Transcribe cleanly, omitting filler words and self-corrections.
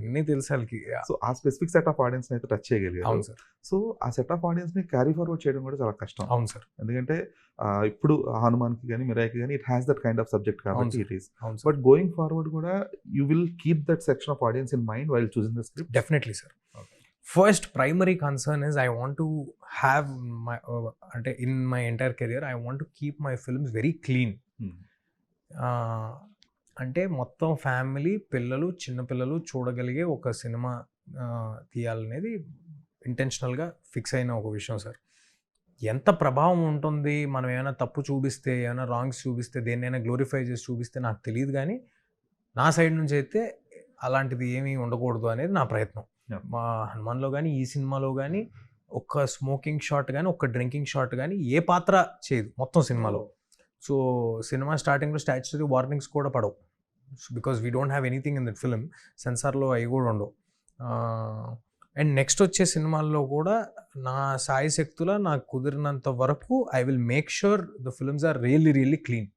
అన్నీ తెలుసు వాళ్ళకి. సో ఆ స్పెసిఫిక్ సెట్ ఆఫ్ ఆడియన్స్ అయితే టచ్ చేయగలిగారు. అవును సార్. సో ఆ సెట్ ఆఫ్ ఆడియన్స్ ని క్యారీ ఫార్వర్డ్ చేయడం కూడా చాలా కష్టం. అవును సార్. ఎందుకంటే ఇప్పుడు హనుమాన్కి కానీ మిరాయికి కానీ it has that kind of subject కాబట్టి ఇట్ ఈస్. అవును సార్. బట్ గోయింగ్ ఫార్వర్డ్ కూడా you will keep that section of audience in mind while choosing the script. Definitely sir. First primary concern is I want to have my అంటే in my entire career I want to keep my films very clean. అంటే మొత్తం family, పిల్లలు, చిన్నపిల్లలు చూడగలిగే ఒక cinema తీయాలనేది ఇంటెన్షనల్గా fix అయిన ఒక విషయం సార్. ఎంత ప్రభావం ఉంటుంది, మనం ఏమైనా తప్పు చూపిస్తే, ఏమైనా రాంగ్స్ చూపిస్తే, దేన్నైనా గ్లోరిఫై చేసి చూపిస్తే నాకు తెలియదు, కానీ నా సైడ్ నుంచి అయితే అలాంటిది ఏమీ ఉండకూడదు అనేది నా ప్రయత్నం. మా హనుమాన్లో కానీ, ఈ సినిమాలో కానీ ఒక్క స్మోకింగ్ షాట్ కానీ, ఒక్క డ్రింకింగ్ షాట్ కానీ ఏ పాత్ర చేయదు మొత్తం సినిమాలో. సో సినిమా స్టార్టింగ్లో స్టాచ్యుటరీ వార్నింగ్స్ కూడా పడవు, because we don't have anything in that film. సెన్సార్లో అవి కూడా ఉండవు. అండ్ నెక్స్ట్ వచ్చే సినిమాల్లో కూడా నా సాయి శక్తుల నాకు కుదిరినంత వరకు I will make sure the films are really clean.